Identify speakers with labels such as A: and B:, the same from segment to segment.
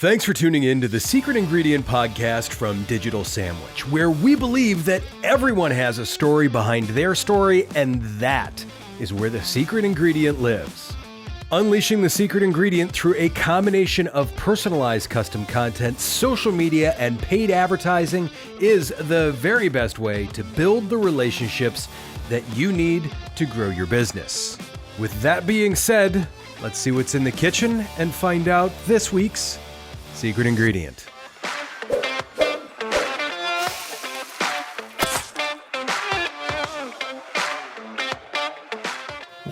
A: Thanks for tuning in to the Secret Ingredient podcast from Digital Sandwich, where we believe that everyone has a story behind their story, and that is where the secret ingredient lives. Unleashing the secret ingredient through a combination of personalized custom content, social media, and paid advertising is the very best way to build the relationships that you need to grow your business. With that being said, let's see what's in the kitchen and find out this week's secret ingredient.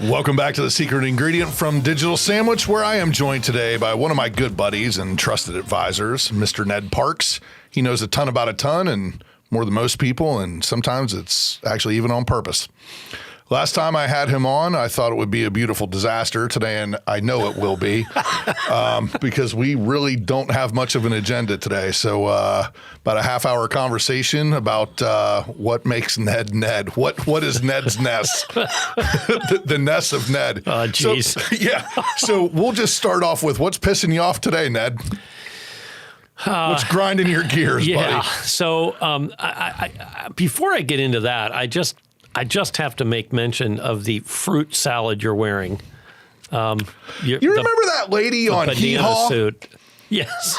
B: Welcome back to the Secret Ingredient from Digital Sandwich, where I am joined today by one of my good buddies and trusted advisors, Mr. Ned Parks. He knows a ton about a ton and more than most people, and sometimes it's actually even on purpose. Last time I had him on, I thought it would be a beautiful disaster today, and I know it will be because we really don't have much of an agenda today. So about a half-hour conversation about what makes Ned Ned. What is Ned's nest? the nest of Ned.
C: Oh, geez.
B: So we'll just start off with what's pissing you off today, Ned? What's grinding your gears, buddy?
C: So I before I get into that, I just have to make mention of the fruit salad you're wearing.
B: You remember that lady on Hee-Haw?
C: Suit? Yes.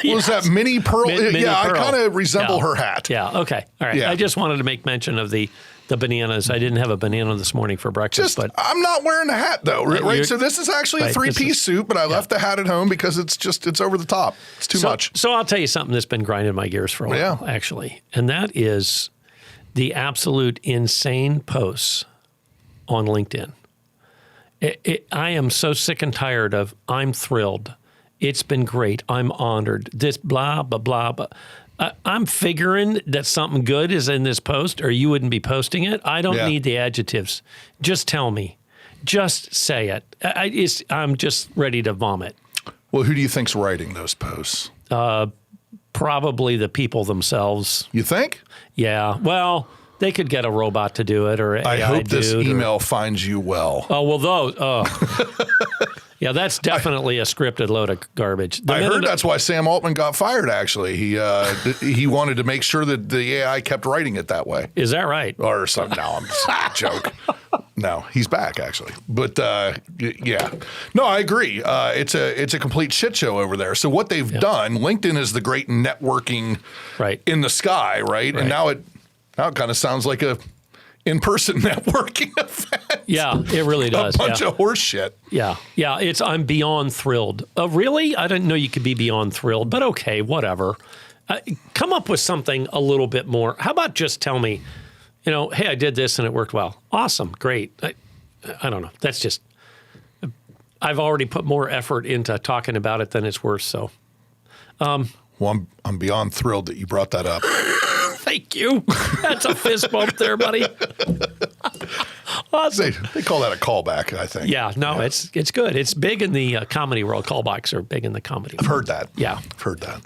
B: Was that Mini Pearl?
C: Mini Pearl.
B: I kind of resemble her hat.
C: Yeah, okay. All right. Yeah. I just wanted to make mention of the bananas. I didn't have a banana this morning for breakfast. But
B: I'm not wearing a hat, though, right? So this is actually a three-piece suit, but I left the hat at home because it's over the top. It's too much.
C: So I'll tell you something that's been grinding my gears for a while, actually, and that is the absolute insane posts on LinkedIn. I am so sick and tired of, I'm thrilled. It's been great. I'm honored. This blah, blah, blah, blah. I'm figuring that something good is in this post or you wouldn't be posting it. I don't need the adjectives. Just tell me. Just say it. I'm just ready to vomit.
B: Well, who do you think's writing those posts?
C: Probably the people themselves.
B: You think?
C: Yeah. Well, they could get a robot to do it or AI.
B: I hope this email finds you well.
C: Oh, well, those. Yeah, that's definitely a scripted load of garbage.
B: I heard that's why Sam Altman got fired, actually. He wanted to make sure that the AI kept writing it that way.
C: Is that right?
B: Or something. No, I'm just joke. No, he's back, actually. But, yeah. No, I agree. It's a complete shit show over there. So what they've done, LinkedIn is the great networking in the sky, right? And now it kind of sounds like a in-person networking event.
C: Yeah, it really does.
B: A bunch of horse shit.
C: Yeah. I'm beyond thrilled. Really? I didn't know you could be beyond thrilled, but okay, whatever. Come up with something a little bit more. How about just tell me, hey, I did this and it worked well. Awesome, great. I don't know. That's just, I've already put more effort into talking about it than it's worth, so.
B: Well, I'm beyond thrilled that you brought that up.
C: Thank you. That's a fist bump there, buddy. Awesome.
B: They call that a callback, I think.
C: Yeah, no, it's good. It's big in the comedy world. Callbacks are big in the comedy world.
B: I've heard that.
C: Yeah.
B: I've heard that.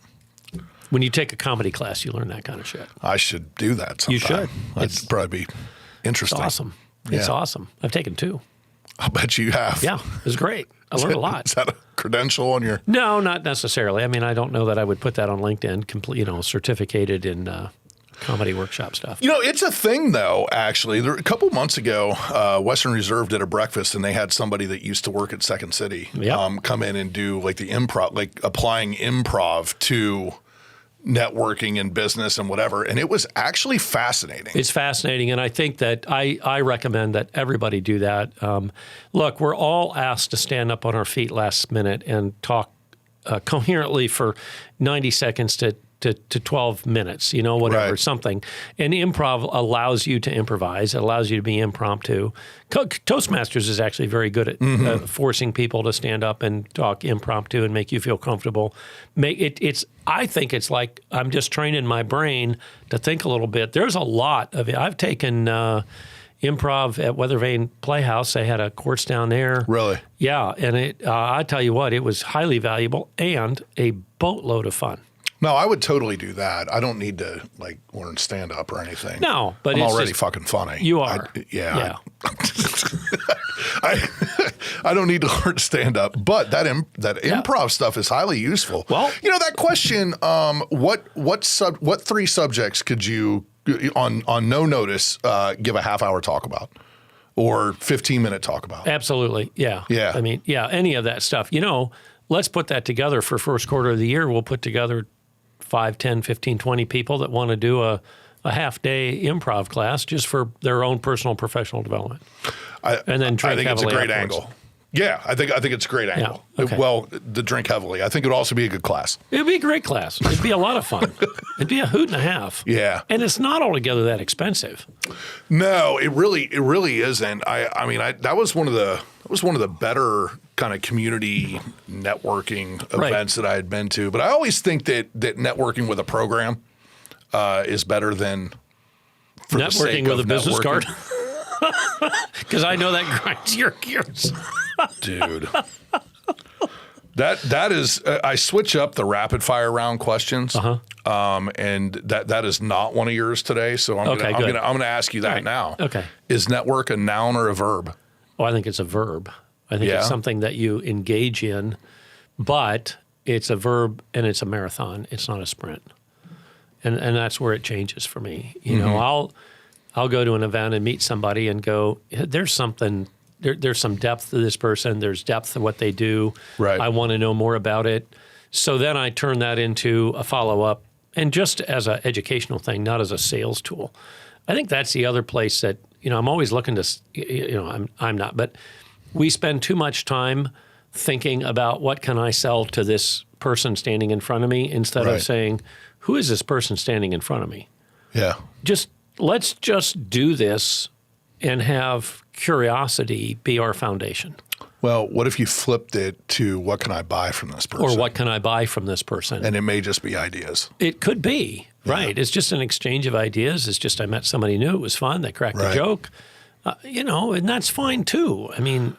C: When you take a comedy class, you learn that kind of shit.
B: I should do that sometime.
C: You should.
B: That'd probably be interesting.
C: It's awesome. Yeah. It's awesome. I've taken 2.
B: I'll bet you have.
C: Yeah, it was great. I learned a lot.
B: Is that a credential on your?
C: No, not necessarily. I mean, I don't know that I would put that on LinkedIn, complete, certificated in comedy workshop stuff.
B: It's a thing, though, actually. A couple months ago, Western Reserve did a breakfast, and they had somebody that used to work at Second City come in and do like the improv, like applying improv to networking and business and whatever. And it was actually fascinating.
C: It's fascinating. And I think that I recommend that everybody do that. Look, we're all asked to stand up on our feet last minute and talk coherently for 90 seconds to 12 minutes, whatever, something. And improv allows you to improvise. It allows you to be impromptu. Toastmasters is actually very good at forcing people to stand up and talk impromptu and make you feel comfortable. I think it's like I'm just training my brain to think a little bit. There's a lot of it. I've taken improv at Weather Vane Playhouse. They had a course down there.
B: Really?
C: Yeah. And I tell you what, it was highly valuable and a boatload of fun.
B: No, I would totally do that. I don't need to learn stand up or anything.
C: No, but
B: I'm
C: it's
B: already
C: just,
B: fucking funny.
C: You are.
B: Yeah. I don't need to learn stand up, but that improv stuff is highly useful.
C: Well,
B: that question, what 3 subjects could you on no notice give a half-hour talk about or 15-minute talk about?
C: Absolutely. Yeah.
B: Yeah.
C: I mean, yeah, any of that stuff. Let's put that together for first quarter of the year. We'll put together 5, 10, 15, 20 people that want to do a half-day improv class just for their own personal professional development. And then drink
B: I think it's a great
C: afterwards.
B: angle. Yeah, I think it's a great angle.
C: Yeah, okay.
B: Well, the drink heavily. I think it would also be a good class.
C: It'd be a great class. It'd be a lot of fun. It'd be a hoot and a half.
B: Yeah.
C: And it's not altogether that expensive.
B: No, it really isn't. I mean, that was one of the better kind of community networking events that I had been to. But I always think that networking with a program is better than
C: Networking with a business card. Because I know that grinds your gears.
B: Dude. That is, I switch up the rapid fire round questions, and that is not one of yours today. So I'm gonna ask you that now.
C: Okay.
B: Is network a noun or a verb?
C: Oh, I think it's a verb. I think it's something that you engage in, but it's a verb and it's a marathon. It's not a sprint, and that's where it changes for me. I'll go to an event and meet somebody and go, there's something. There's some depth to this person. There's depth to what they do.
B: Right.
C: I want to know more about it. So then I turn that into a follow-up, and just as an educational thing, not as a sales tool. I think that's the other place that, I'm always looking to, I'm not, but we spend too much time thinking about what can I sell to this person standing in front of me instead of saying, who is this person standing in front of me?
B: Yeah.
C: Let's just do this and have curiosity be our foundation.
B: Well, what if you flipped it to what can I buy from this person?
C: Or what can I buy from this person?
B: And it may just be ideas.
C: It could be, right. It's just an exchange of ideas. It's just I met somebody new. It was fun. They cracked a joke, and that's fine too. I mean,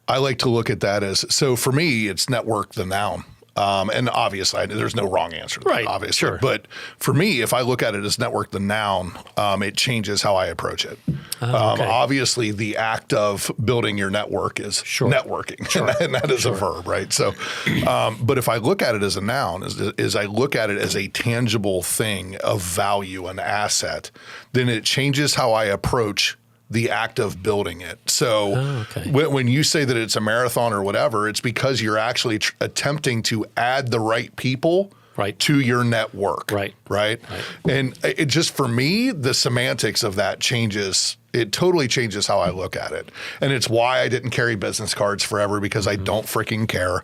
B: I like to look at that as, so for me, it's network the noun. And obviously, there's no wrong answer to that, obviously.
C: Sure.
B: But for me, if I look at it as network the noun, it changes how I approach it. Obviously, the act of building your network is networking, and that is a verb, right? So, but if I look at it as a noun, is I look at it as a tangible thing of value, an asset, then it changes how I approach the act of building it. So when you say that it's a marathon or whatever, it's because you're actually attempting to add the right people to your network. Right. And it just, for me, the semantics of that changes. It totally changes how I look at it. And it's why I didn't carry business cards forever, because I don't freaking care.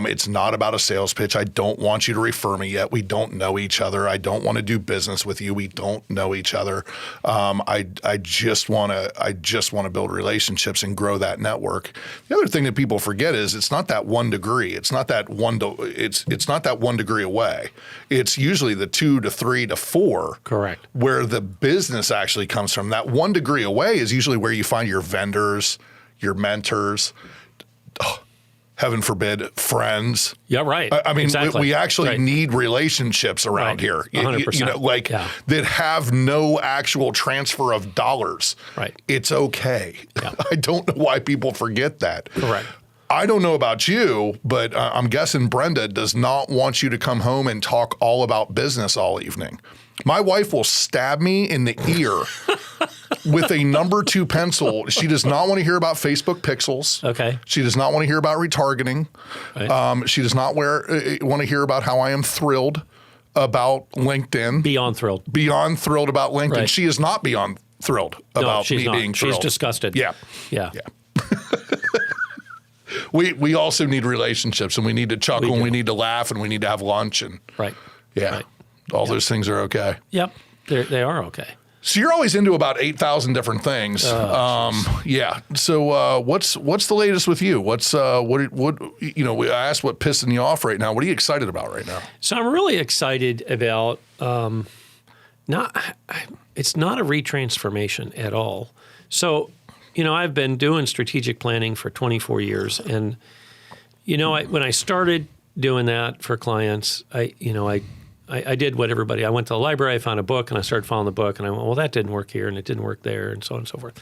B: It's not about a sales pitch. I don't want you to refer me yet. We don't know each other. I don't want to do business with you. We don't know each other. I just want to build relationships and grow that network. The other thing that people forget is it's not that 1 degree. It's not that it's not that 1 degree away. It's usually the 2 to 3 to 4.
C: Correct.
B: Where the business actually comes from. That 1 degree away is usually where you find your vendors, your mentors, heaven forbid, friends.
C: Yeah, right.
B: I mean,
C: exactly.
B: we actually need relationships around here.
C: 100%.
B: That have no actual transfer of dollars.
C: Right.
B: It's okay.
C: Yeah.
B: I don't know why people forget that.
C: Correct.
B: I don't know about you, but I'm guessing Brenda does not want you to come home and talk all about business all evening. My wife will stab me in the ear with a number 2 pencil. She does not want to hear about Facebook pixels.
C: Okay.
B: She does not want to hear about retargeting.
C: Right.
B: She does not want to hear about how I am thrilled about LinkedIn.
C: Beyond thrilled.
B: Beyond thrilled about LinkedIn.
C: Right.
B: She is not beyond thrilled about me being thrilled.
C: She's disgusted.
B: Yeah. We also need relationships, and we need to chuckle, and we need to laugh, and we need to have lunch, and all those things are okay.
C: Yep, they are okay.
B: So you're always into about 8,000 different things. So what's the latest with you? What's what I asked what pissing you off right now. What are you excited about right now?
C: So I'm really excited about it's not a retransformation at all. So I've been doing strategic planning for 24 years, and when I started doing that for clients, I did what everybody. I went to the library, I found a book, and I started following the book, and I went, well, that didn't work here, and it didn't work there, and so on and so forth.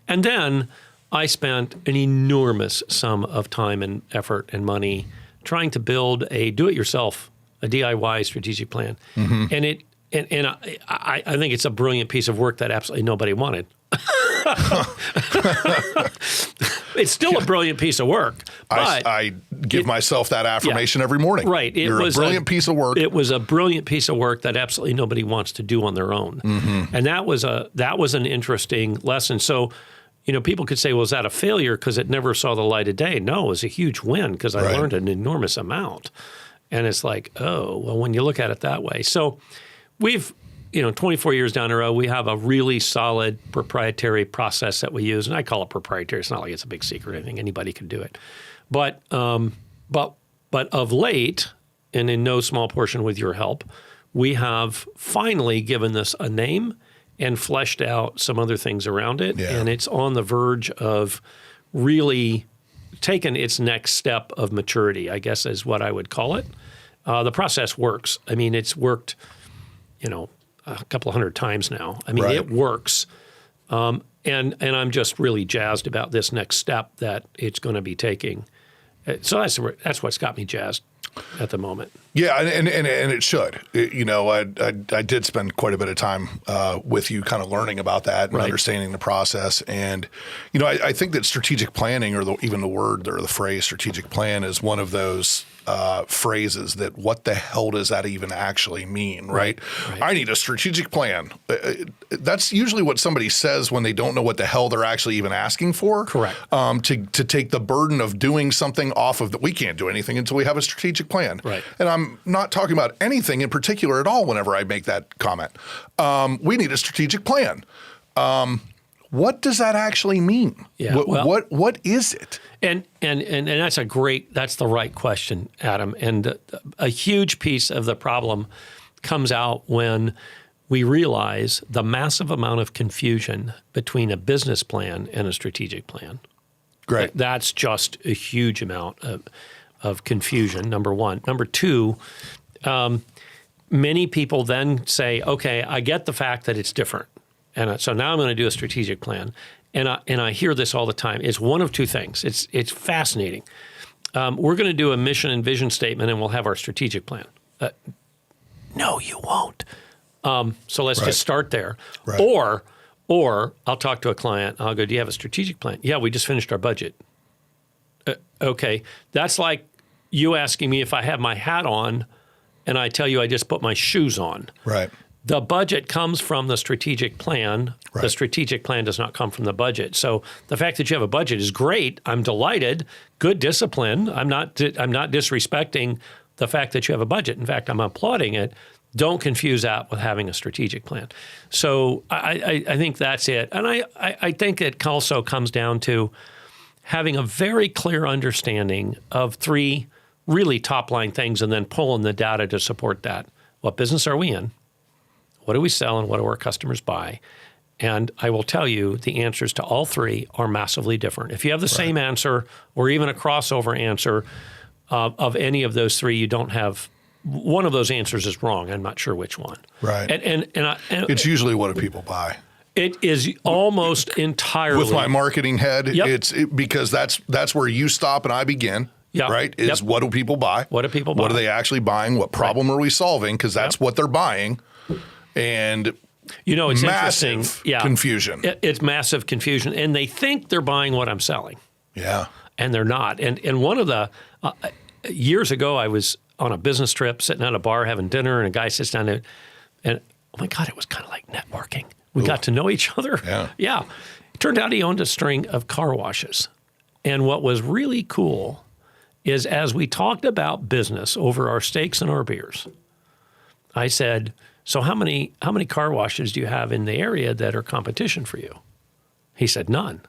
C: And then I spent an enormous sum of time and effort and money trying to build a do-it-yourself, a DIY strategic plan. And I think it's a brilliant piece of work that absolutely nobody wanted. It's still a brilliant piece of work. But
B: I give myself that affirmation every morning.
C: Right.
B: You're a brilliant piece of work.
C: It was a brilliant piece of work that absolutely nobody wants to do on their own. And that was an interesting lesson. So, people could say, well, is that a failure because it never saw the light of day? No, it was a huge win because I learned an enormous amount. And it's like, oh, well, when you look at it that way. So we've, 24 years down the road, we have a really solid proprietary process that we use. And I call it proprietary. It's not like it's a big secret. I think anybody can do it. But of late, and in no small portion with your help, we have finally given this a name and fleshed out some other things around it.
B: Yeah.
C: And it's on the verge of really taking its next step of maturity, I guess is what I would call it. The process works. I mean, it's worked, a couple of hundred times now. I mean, it works. And I'm just really jazzed about this next step that it's going to be taking. So that's what's got me jazzed at the moment.
B: Yeah, and it should. I did spend quite a bit of time with you kind of learning about that and understanding the process. And, I think that strategic planning or even the word or the phrase strategic plan is one of those phrases that what the hell does that even actually mean, right? I need a strategic plan. That's usually what somebody says when they don't know what the hell they're actually even asking for.
C: Correct.
B: To take the burden of doing something off of we can't do anything until we have a strategic plan.
C: Right.
B: And I'm not talking about anything in particular at all whenever I make that comment. We need a strategic plan. What does that actually mean?
C: Yeah,
B: what is it?
C: And that's that's the right question, Adam. And a huge piece of the problem comes out when we realize the massive amount of confusion between a business plan and a strategic plan.
B: Great.
C: That's just a huge amount of confusion, number one. Number two, many people then say, okay, I get the fact that it's different. And so now I'm going to do a strategic plan. And I hear this all the time. It's one of two things. It's fascinating. We're going to do a mission and vision statement and we'll have our strategic plan. No, you won't. So let's just start there.
B: Right.
C: Or I'll talk to a client. I'll go, do you have a strategic plan? Yeah, we just finished our budget. Okay. That's like you asking me if I have my hat on and I tell you I just put my shoes on.
B: Right.
C: The budget comes from the strategic plan.
B: Right.
C: The strategic plan does not come from the budget. So the fact that you have a budget is great. I'm delighted. Good discipline. I'm not disrespecting the fact that you have a budget. In fact, I'm applauding it. Don't confuse that with having a strategic plan. So I think that's it. And I think it also comes down to having a very clear understanding of three really top-line things and then pulling the data to support that. What business are we in? What do we sell and what do our customers buy? And I will tell you the answers to all three are massively different. If you have the same answer or even a crossover answer of any of those three, you don't have one of those answers is wrong. I'm not sure which one.
B: Right.
C: And
B: it's usually what do people buy?
C: It is almost entirely
B: with my marketing head.
C: Yep.
B: Because that's where you stop and I begin.
C: Yep.
B: Right? Is what do people buy?
C: What do people buy?
B: What are they actually buying? What problem are we solving? Because that's what they're buying. And
C: it's
B: massive
C: interesting. Yeah.
B: Confusion.
C: It's massive confusion. And they think they're buying what I'm selling.
B: Yeah.
C: And they're not. And one of the years ago, I was on a business trip, sitting at a bar having dinner, and a guy sits down there, and oh my God, it was kind of like networking. We got to know each other.
B: Yeah.
C: Yeah. It turned out he owned a string of car washes. And what was really cool is as we talked about business over our steaks and our beers, I said, so how many car washes do you have in the area that are competition for you? He said, none.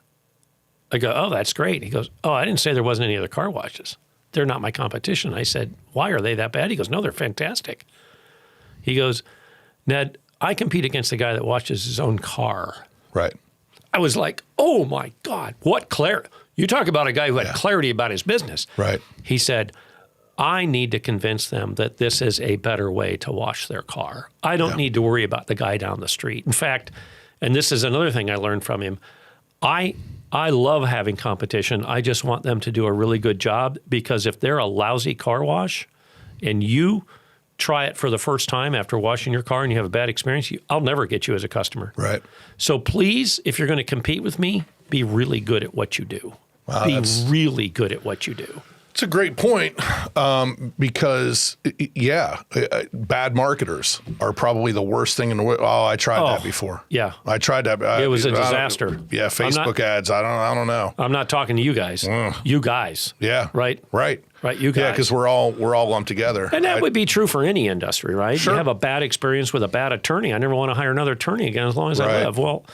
C: I go, oh, that's great. He goes, oh, I didn't say there wasn't any other car washes. They're not my competition. I said, why are they that bad? He goes, no, they're fantastic. He goes, Ned, I compete against the guy that washes his own car.
B: Right.
C: I was like, oh my God, what clarity. You talk about a guy who had clarity about his business.
B: Right.
C: He said, I need to convince them that this is a better way to wash their car. I don't need to worry about the guy down the street. In fact, and this is another thing I learned from him, I I love having competition. I just want them to do a really good job, because if they're a lousy car wash and you try it for the first time after washing your car and you have a bad experience, I'll never get you as a customer.
B: Right.
C: So please, if you're going to compete with me, be really good at what you do.
B: Wow,
C: be really good at what you do.
B: It's a great point, because, bad marketers are probably the worst thing in the world. Oh, I tried that before.
C: Yeah.
B: I tried that.
C: It was a disaster.
B: Yeah, Facebook ads. I don't know.
C: I'm not talking to you guys. You guys.
B: Yeah.
C: Right?
B: Right.
C: Right, you guys.
B: Yeah, because we're all lumped together.
C: And that would be true for any industry, right?
B: Sure.
C: You have a bad experience with a bad attorney. I never want to hire another attorney again as long as I live. Well,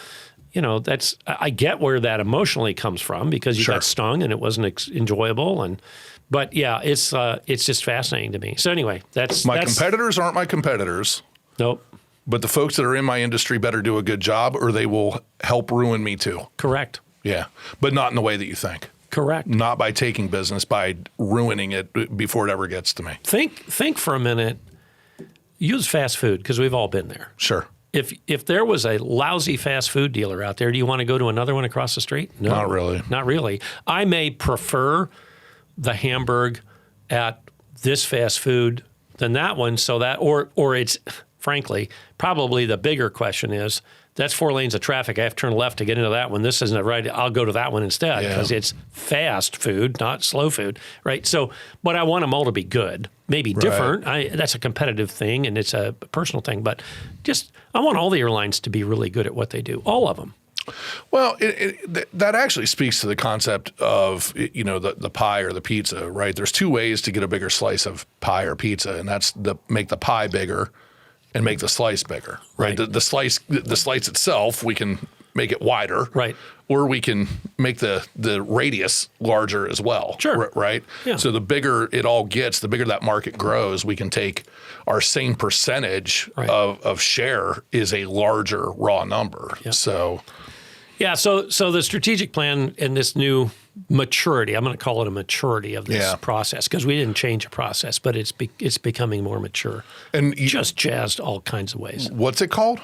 C: I get where that emotionally comes from, because you got stung and it wasn't enjoyable. But yeah, it's just fascinating to me. So anyway, that's
B: competitors aren't my competitors.
C: Nope.
B: But the folks that are in my industry better do a good job, or they will help ruin me too.
C: Correct.
B: Yeah, but not in the way that you think.
C: Correct.
B: Not by taking business, by ruining it before it ever gets to me.
C: Think for a minute. Use fast food, because we've all been there.
B: Sure.
C: If there was a lousy fast food dealer out there, do you want to go to another one across the street? No.
B: Not really.
C: Not really. I may prefer the Hamburg at this fast food than that one, so that or it's frankly probably the bigger question is, that's 4 lanes of traffic. I have to turn left to get into that one. This isn't right. I'll go to that one instead, because it's fast food, not slow food, right? So, but I want them all to be good, maybe different. That's a competitive thing, and it's a personal thing. But I want all the airlines to be really good at what they do, all of them.
B: Well, that actually speaks to the concept of, the pie or the pizza, right? There's 2 ways to get a bigger slice of pie or pizza, and that's make the pie bigger and make the slice bigger, right? The slice itself, we can make it wider,
C: right?
B: Or we can make the radius larger as well,
C: sure,
B: right?
C: Yeah.
B: So the bigger it all gets, the bigger that market grows, we can take our same percentage of share is a larger raw number. Yep. So
C: the strategic plan and this new maturity, I'm going to call it a maturity of this process, because we didn't change a process, but it's becoming more mature and just jazzed all kinds of ways.
B: What's it called?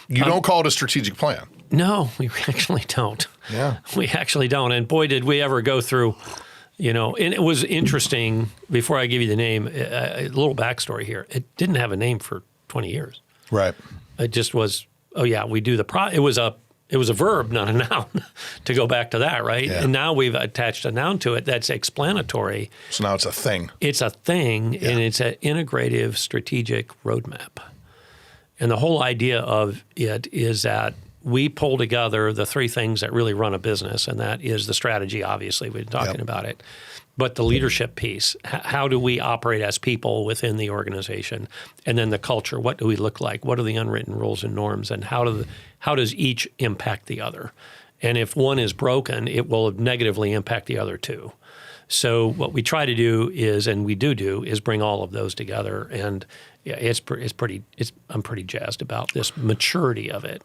B: You don't call it a strategitic plan.
C: No, we actually don't.
B: Yeah.
C: We actually don't. And boy, did we ever go through, and it was interesting, before I give you the name, a little backstory here. It didn't have a name for 20 years.
B: Right.
C: It just was, we do it was a verb, not a noun, to go back to that, right?
B: Yeah.
C: And now we've attached a noun to it that's explanatory.
B: So now it's a thing.
C: It's a thing, and it's an integrative strategic roadmap. And the whole idea of it is that we pull together the 3 things that really run a business, and that is the strategy, obviously, we've been talking about it, but the leadership piece. How do we operate as people within the organization? And then the culture. What do we look like? What are the unwritten rules and norms? And how does each impact the other? And if one is broken, it will negatively impact the other 2. So what we try to do is, and we do, is bring all of those together. And I'm pretty jazzed about this maturity of it.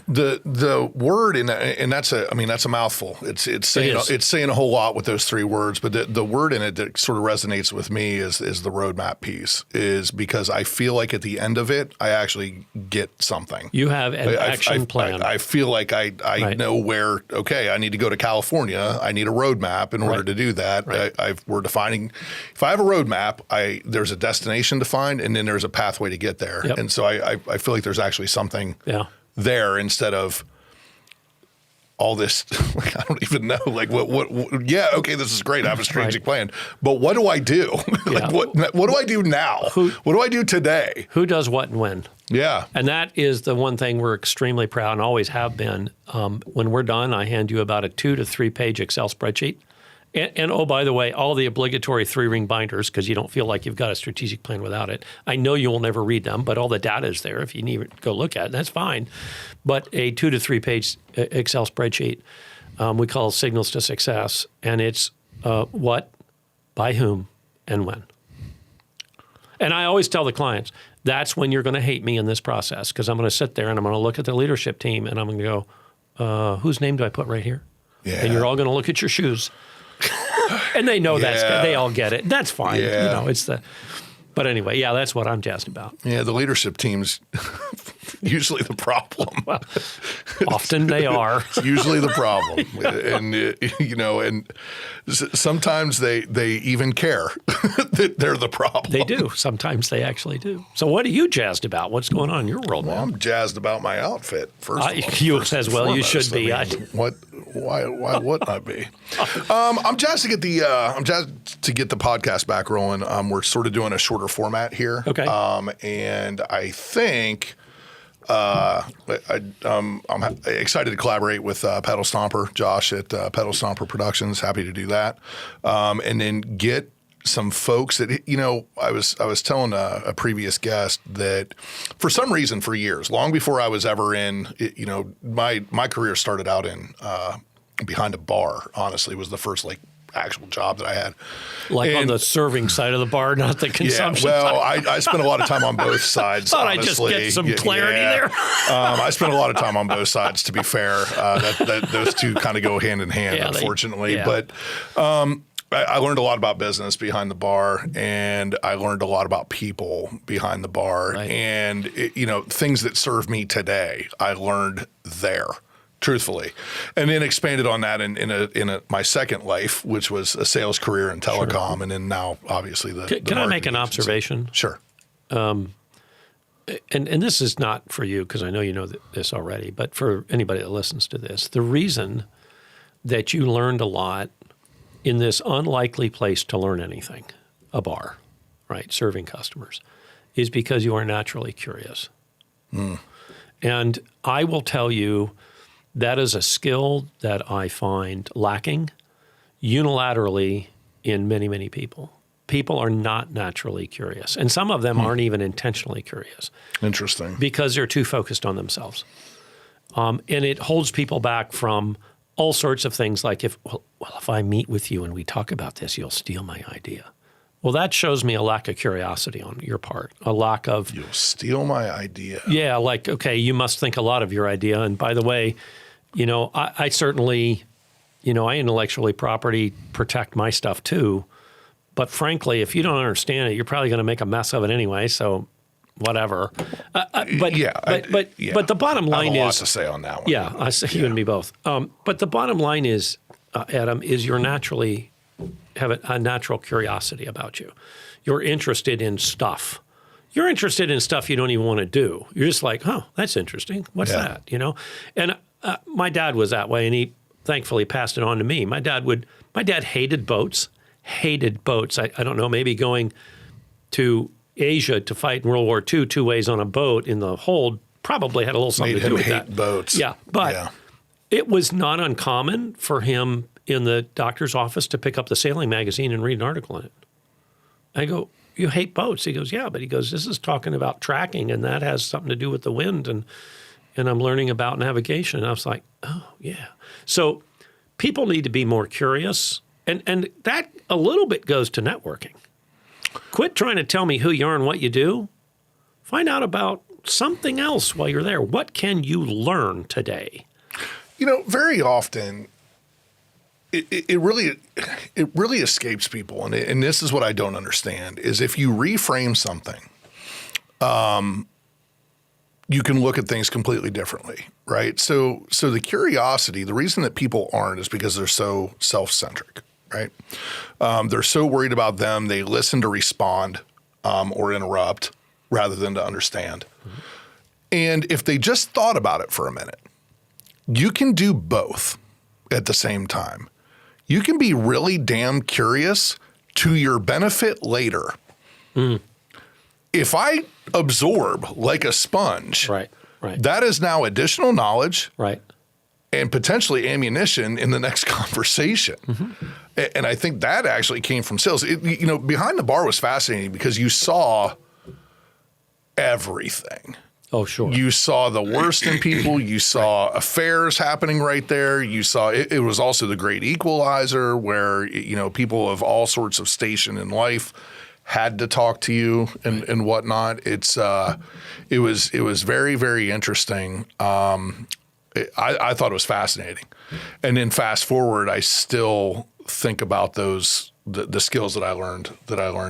B: The word and that's a mouthful. It's saying a whole lot with those 3 words. But the word in it that sort of resonates with me is the roadmap piece. Is because I feel like at the end of it, I actually get something.
C: You have an action plan.
B: I feel like I know where. Okay, I need to go to California. I need a roadmap in order to do that. Right. We're defining. If I have a roadmap, there's a destination defined, and then there's a pathway to get there. Yep. And so I feel like there's actually something. Yeah. There instead of all this, I don't even know. Like what? Yeah, okay, this is great. I have a strategic plan, but what do I do? What do I do now? What do I do today?
C: Who does what and when?
B: Yeah,
C: and that is the one thing we're extremely proud and always have been. When we're done, I hand you about a 2 to 3 page Excel spreadsheet. And oh, by the way, all the obligatory 3-ring binders, because you don't feel like you've got a strategic plan without it. I know you will never read them, but all the data is there if you need to go look at it. That's fine. But a 2 to 3 page Excel spreadsheet, we call Signals to Success, and it's what, by whom, and when. And I always tell the clients, that's when you're going to hate me in this process, because I'm going to sit there and I'm going to look at the leadership team and I'm going to go, whose name do I put right here? Yeah. And you're all going to look at your shoes. And they know they all get it. That's fine.
B: Yeah.
C: But anyway, that's what I'm jazzed about.
B: Yeah, the leadership teams, usually the problem.
C: Well, often they are.
B: It's usually the problem. And, and sometimes they even care that they're the problem.
C: They do. Sometimes they actually do. So what are you jazzed about? What's going on in your world,
B: Well,
C: man?
B: I'm jazzed about my outfit, first of all.
C: You
B: First
C: as
B: and
C: well, you
B: foremost.
C: should be.
B: I mean, why wouldn't I be? I'm jazzed to get the podcast back rolling. We're sort of doing a shorter format here.
C: Okay.
B: And I think I'm excited to collaborate with Pedal Stomper, Josh at Pedal Stomper Productions. Happy to do that. And then get some folks that, I was telling a previous guest that for some reason for years, long before I was ever in, my career started out in behind a bar, honestly, was the first actual job that I had.
C: On the serving side of the bar, not the consumption
B: Yeah, well,
C: side.
B: I spent a lot of time on both sides.
C: Thought
B: honestly.
C: I'd just get some clarity there.
B: I spent a lot of time on both sides, to be fair. Those two kind of go hand in hand, unfortunately. But I learned a lot about business behind the bar, and I learned a lot about people behind the bar.
C: Right.
B: And, things that serve me today, I learned there. Truthfully, and then expanded on that in my second life, which was a sales career in telecom, and then now obviously the.
C: Can I make an observation?
B: Sure.
C: And this is not for you because I know you know this already, but for anybody that listens to this, the reason that you learned a lot in this unlikely place to learn anything, a bar, right, serving customers, is because you are naturally curious. And I will tell you. That is a skill that I find lacking unilaterally in many, many people. People are not naturally curious, and some of them aren't even intentionally curious.
B: Interesting.
C: Because they're too focused on themselves. And it holds people back from all sorts of things like if I meet with you and we talk about this, you'll steal my idea. Well, that shows me a lack of curiosity on your part, a lack of...
B: You'll steal my idea.
C: Yeah, okay, you must think a lot of your idea. And by the way, I certainly, I intellectually property protect my stuff too. But frankly, if you don't understand it, you're probably going to make a mess of it anyway. So whatever. But the bottom line is...
B: I have a lot to say on that one.
C: Yeah, I say you and me both. But the bottom line is, Adam, is you're naturally... have a natural curiosity about you. You're interested in stuff. You're interested in stuff you don't even want to do. You're just like, oh, that's interesting. What's that? And my dad was that way, and he thankfully passed it on to me. My dad hated boats. I don't know, maybe going to Asia to fight in World War II 2 ways on a boat in the hold probably had a little something to do with that.
B: Made him hate boats.
C: Yeah, but it was not uncommon for him in the doctor's office to pick up the sailing magazine and read an article in it. I go, you hate boats? He goes, yeah, but he goes, this is talking about tracking, and that has something to do with the wind, and I'm learning about navigation. And I was like, oh, yeah. So people need to be more curious, and that a little bit goes to networking. Quit trying to tell me who you are and what you do. Find out about something else while you're there. What can you learn today?
B: Very often... It really escapes people, and this is what I don't understand, is if you reframe something, you can look at things completely differently, right? So the curiosity, the reason that people aren't is because they're so self-centric, right? They're so worried about them, they listen to respond or interrupt rather than to understand. Mm-hmm. And if they just thought about it for a minute, you can do both at the same time. You can be really damn curious to your benefit later. If I absorb like a sponge,
C: right.
B: that is now additional knowledge,
C: right,
B: and potentially ammunition in the next conversation. Mm-hmm. And I think that actually came from sales. Behind the bar was fascinating because you saw everything.
C: Oh, sure.
B: You saw the worst in people. You saw affairs happening right there. You saw it was also the great equalizer where, people of all sorts of station in life had to talk to you and whatnot. It was very, very interesting. I thought it was fascinating. And then fast forward, I still think about those the skills that I learned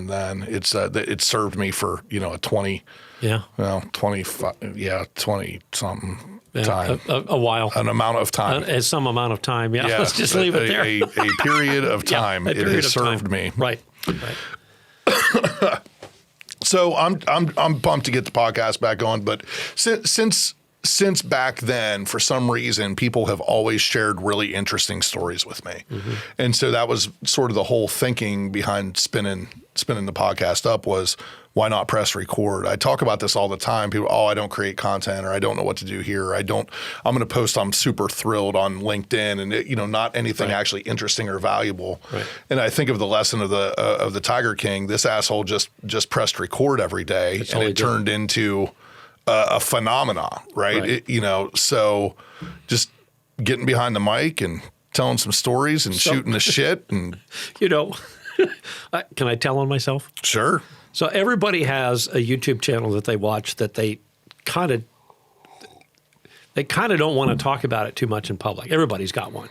B: then. It served me for, a 20, 20 something time.
C: A while.
B: An amount of time.
C: Some amount of time. Yeah. Let's just leave it there.
B: A period of time.
C: A
B: It
C: period
B: has
C: of
B: served
C: time.
B: me.
C: Right.
B: So I'm pumped to get the podcast back on, but since back then, for some reason, people have always shared really interesting stories with me. Mm-hmm. And so that was sort of the whole thinking behind spinning the podcast up was, why not press record? I talk about this all the time. People, I don't create content, or I don't know what to do here. I'm going to post, I'm super thrilled on LinkedIn, and not anything actually interesting or valuable. Right. And I think of the lesson of the Tiger King. This asshole just pressed record every day, and it turned into a phenomena, right? So just getting behind the mic and telling some stories and shooting the shit. And
C: can I tell on myself?
B: Sure.
C: So everybody has a YouTube channel that they watch that they kind of don't want to talk about it too much in public. Everybody's got one,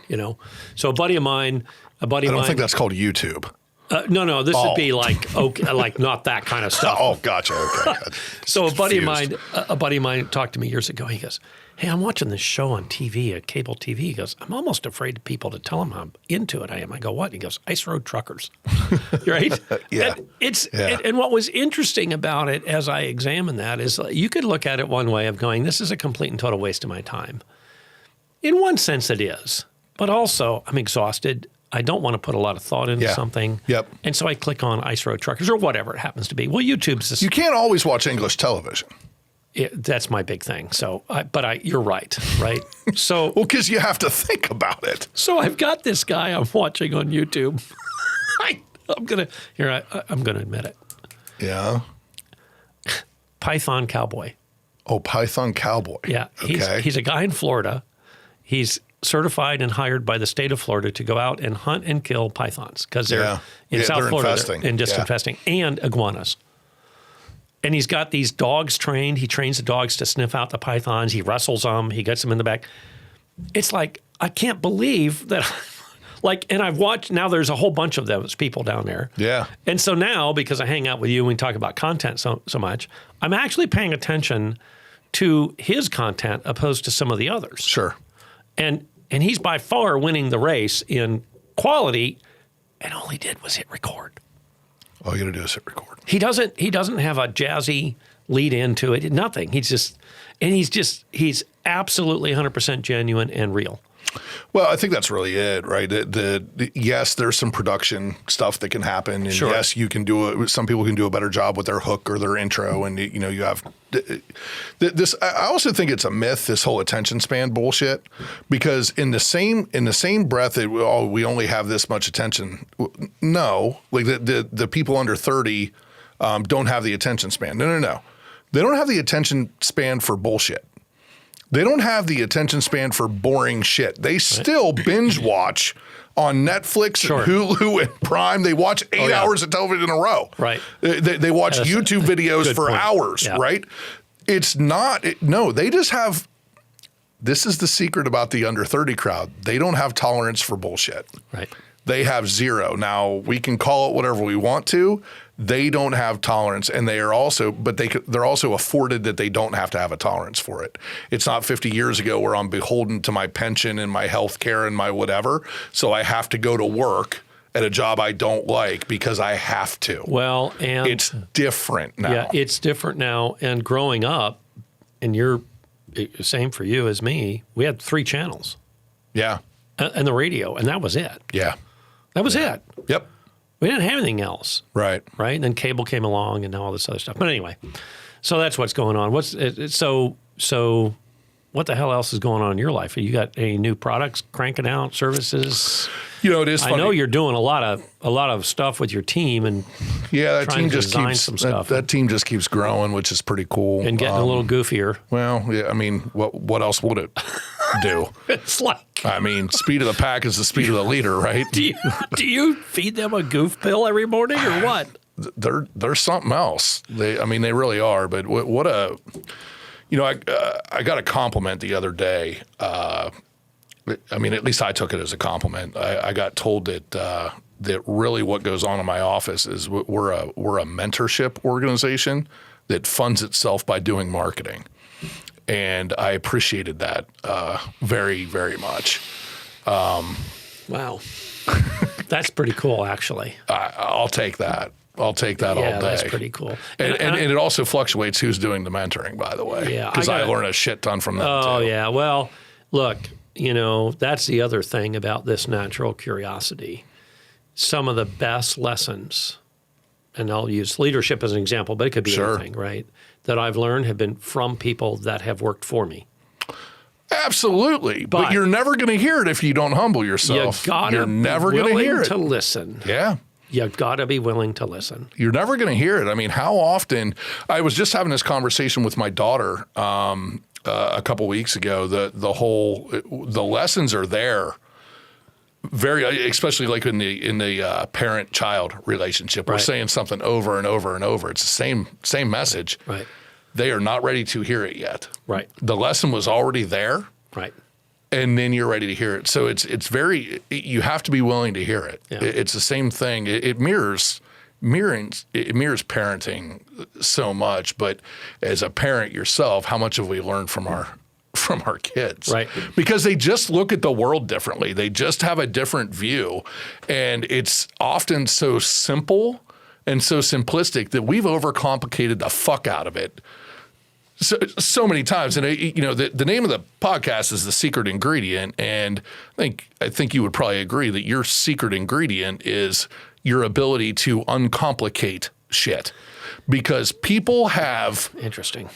C: So a buddy of mine.
B: I don't think that's called YouTube.
C: No, this would be like not that kind of stuff.
B: Oh, gotcha. Okay.
C: So a buddy of mine talked to me years ago. He goes, "Hey, I'm watching this show on TV, at cable TV." He goes, "I'm almost afraid of people to tell them how into it I am." I go, "What?" He goes, "Ice Road Truckers." Right?
B: Yeah.
C: And what was interesting about it as I examined that is you could look at it one way of going, "This is a complete and total waste of my time." In one sense, it is, but also I'm exhausted. I don't want to put a lot of thought into something.
B: Yep.
C: And so I click on Ice Road Truckers or whatever it happens to be. Well, YouTube's this.
B: You can't always watch English television.
C: That's my big thing. So, you're right? So,
B: well, because you have to think about it.
C: So I've got this guy I'm watching on YouTube. I'm gonna admit it.
B: Yeah.
C: Python Cowboy.
B: Oh, Python Cowboy.
C: Yeah. He's a guy in Florida. He's certified and hired by the state of Florida to go out and hunt and kill pythons because they're in South Florida
B: infesting.
C: And just infesting, and iguanas. And he's got these dogs trained. He trains the dogs to sniff out the pythons. He wrestles them. He gets them in the back. It's like, I can't believe that. And I've watched, now there's a whole bunch of those people down there.
B: Yeah.
C: And so now, because I hang out with you and we talk about content so much, I'm actually paying attention to his content opposed to some of the others.
B: Sure.
C: And he's by far winning the race in quality, and all he did was hit record.
B: All you got to do is hit record.
C: He doesn't have a jazzy lead into it. Nothing. He's absolutely 100% genuine and real.
B: Well, I think that's really it, right? Yes, there's some production stuff that can happen, and
C: sure.
B: Yes, you can do it. Some people can do a better job with their hook or their intro, and you have this. I also think it's a myth, this whole attention span bullshit, because in the same breath, we only have this much attention. No, like the people under 30 don't have the attention span. No, they don't have the attention span for bullshit. They don't have the attention span for boring shit. They still binge watch on Netflix and Hulu and Prime. They watch 8 hours of television in a row.
C: Right.
B: They watch YouTube videos for hours, right? It's not, they just have, this is the secret about the under 30 crowd. They don't have tolerance for bullshit.
C: Right.
B: They have zero. Now, we can call it whatever we want to. They don't have tolerance, and they're also afforded that they don't have to have a tolerance for it. It's not 50 years ago where I'm beholden to my pension and my health care and my whatever, so I have to go to work at a job I don't like because I have to.
C: Well, and
B: it's different now.
C: Yeah, it's different now. And growing up, and you're same for you as me, we had 3 channels.
B: Yeah.
C: And the radio, and that was it.
B: Yeah.
C: That was it.
B: Yep.
C: We didn't have anything else.
B: Right.
C: Right. And then cable came along and all this other stuff. But anyway, so that's what's going on. So what the hell else is going on in your life? You got any new products cranking out, services?
B: It is funny.
C: I know you're doing a lot of stuff with your team, and
B: that team just keeps that team just keeps growing, which is pretty cool
C: and getting a little goofier.
B: Well, yeah, I mean, what else would it do?
C: It's like,
B: I mean, speed of the pack is the speed of the leader, right?
C: Do you feed them a goof pill every morning or what?
B: They're something else. They really are. But what a, I got a compliment the other day. At least I took it as a compliment. I got told that that really what goes on in my office is we're a mentorship organization that funds itself by doing marketing. And I appreciated that very, very much.
C: Wow. That's pretty cool, actually.
B: I'll take that. I'll take that all day.
C: Yeah, that's pretty cool.
B: And it also fluctuates who's doing the mentoring, by the way.
C: Yeah,
B: because I learn a shit ton from them, too.
C: Oh, yeah. Well, look, that's the other thing about this natural curiosity. Some of the best lessons, and I'll use leadership as an example, but it could be anything, right, that I've learned have been from people that have worked for me.
B: Absolutely. But you're never going to hear it if you don't humble yourself. You're never going to hear it.
C: To listen.
B: Yeah.
C: You've got to be willing to listen.
B: You're never going to hear it. I mean, how often? I was just having this conversation with my daughter a couple weeks ago. The lessons are there. Especially like in the parent-child relationship. We're saying something over and over and over. It's the same message.
C: Right.
B: They are not ready to hear it yet.
C: Right.
B: The lesson was already there.
C: Right.
B: And then you're ready to hear it. So you have to be willing to hear it.
C: Yeah.
B: It's the same thing. It mirrors parenting so much. But as a parent yourself, how much have we learned from our kids?
C: Right.
B: Because they just look at the world differently. They just have a different view. And it's often so simple and so simplistic that we've overcomplicated the fuck out of it so many times. And the name of the podcast is The Secret Ingredient, and I think you would probably agree that your secret ingredient is your ability to uncomplicate shit. Because people have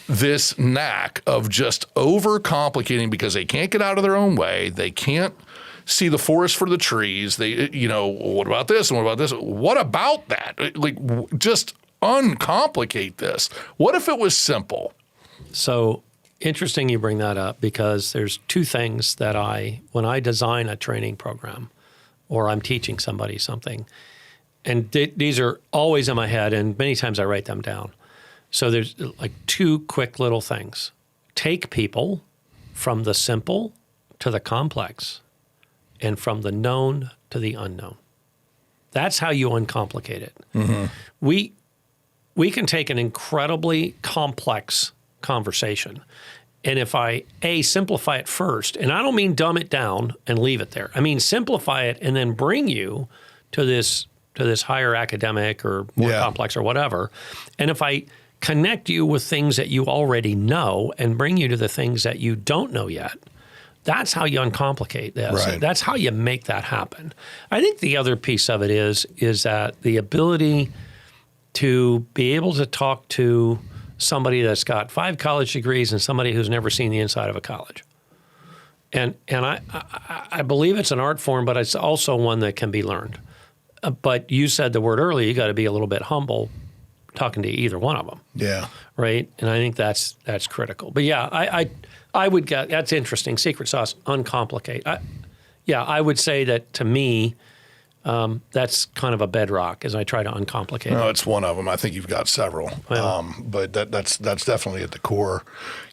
B: this knack of just overcomplicating because they can't get out of their own way. They can't see the forest for the trees. They, what about this and what about this? What about that? Like, just uncomplicate this. What if it was simple?
C: So interesting you bring that up, because there's two things that when I design a training program or I'm teaching somebody something, and these are always in my head, and many times I write them down. So there's like two quick little things. Take people from the simple to the complex, and from the known to the unknown. That's how you uncomplicate it. Mm-hmm. We can take an incredibly complex conversation, and if I simplify it first, and I don't mean dumb it down and leave it there. I mean simplify it and then bring you to this higher academic or more complex or whatever. And if I connect you with things that you already know and bring you to the things that you don't know yet, that's how you uncomplicate this.
B: Right.
C: That's how you make that happen. I think the other piece of it is that the ability to be able to talk to somebody that's got 5 college degrees and somebody who's never seen the inside of a college. And I believe it's an art form, but it's also one that can be learned. But you said the word earlier, you got to be a little bit humble talking to either one of them. Yeah. Right? And I think that's critical. But yeah, I would get, that's interesting. Secret sauce, uncomplicate. I would say that to me, that's kind of a bedrock as I try to uncomplicate.
B: No, it's one of them. I think you've got several, but that's definitely at the core.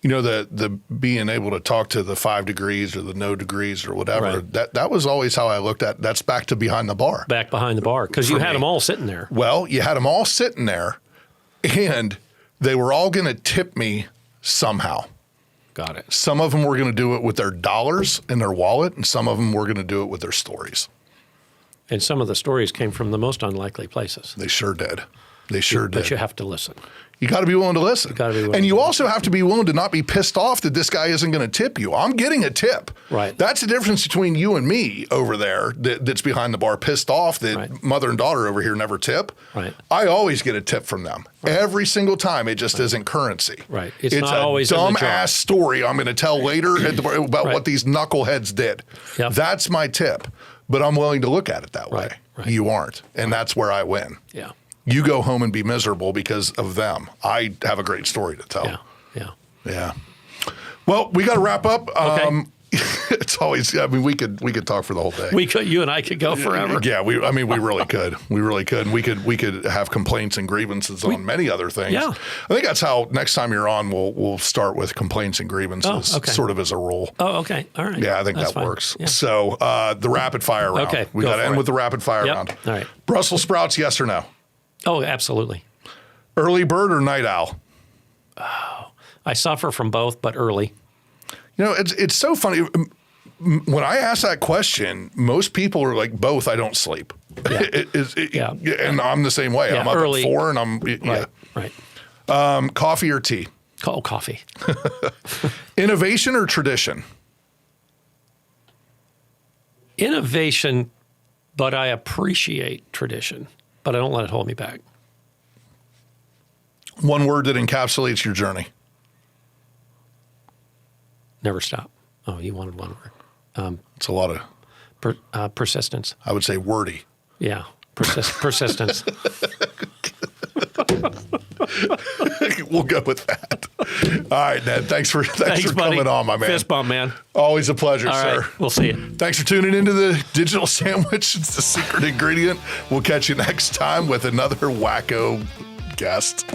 B: The being able to talk to the 5 degrees or the no degrees or whatever. Right. That was always how I looked at. That's back to behind the bar.
C: Back behind the bar, because you had them all sitting there.
B: Well, you had them all sitting there, and they were all going to tip me somehow.
C: Got it.
B: Some of them were going to do it with their dollars in their wallet, and some of them were going to do it with their stories.
C: And some of the stories came from the most unlikely places.
B: They sure did. They sure did.
C: But you have to listen.
B: You got to be willing to listen.
C: You got to be willing.
B: And you also have to be willing to not be pissed off that this guy isn't going to tip you. I'm getting a tip.
C: Right.
B: That's the difference between you and me over there that's behind the bar, pissed off that mother and daughter over here never tip.
C: Right.
B: I always get a tip from them. Right. Every single time. It just isn't currency.
C: Right. It's
B: not
C: always
B: a dumb-ass story I'm going to tell later about what these knuckleheads did.
C: Yep.
B: That's my tip. But I'm willing to look at it that way. Right. You aren't. And that's where I win.
C: Yeah.
B: You go home and be miserable because of them. I have a great story to tell.
C: Yeah.
B: Well, we got to wrap up.
C: Okay.
B: It's always. I mean, we could talk for the whole day.
C: You and I could go forever.
B: Yeah, we really could. We really could. And we could have complaints and grievances on many other things.
C: Yeah.
B: I think that's how next time you're on, we'll start with complaints and grievances, sort of as a rule.
C: Oh, okay. All right.
B: Yeah, I think
C: That's
B: that
C: fine.
B: works.
C: Yeah.
B: So the rapid fire round.
C: Okay,
B: We
C: go
B: got to
C: for
B: end
C: it.
B: with the rapid fire
C: Yep.
B: round.
C: All right.
B: Brussels sprouts, yes or no?
C: Oh, absolutely.
B: Early bird or night owl?
C: I suffer from both, but early.
B: You know, it's so funny. When I ask that question, most people are like, both. I don't sleep.
C: Yeah.
B: And I'm the same way.
C: Yeah,
B: I'm up
C: early.
B: at 4 and I'm
C: Right.
B: Coffee or tea?
C: Oh, coffee.
B: Innovation or tradition?
C: Innovation, but I appreciate tradition, but I don't let it hold me back.
B: One word that encapsulates your journey.
C: Never stop. Oh, you wanted one word.
B: It's a lot of,
C: Persistence.
B: I would say, wordy.
C: Yeah. Persistence.
B: We'll go with that. All right, Ned. Thanks for
C: Thanks, buddy.
B: coming on, my man.
C: Fist bump, man.
B: Always a pleasure,
C: All
B: sir.
C: right. We'll see you.
B: Thanks for tuning into the Digital Sandwich. It's the secret ingredient. We'll catch you next time with another wacko guest.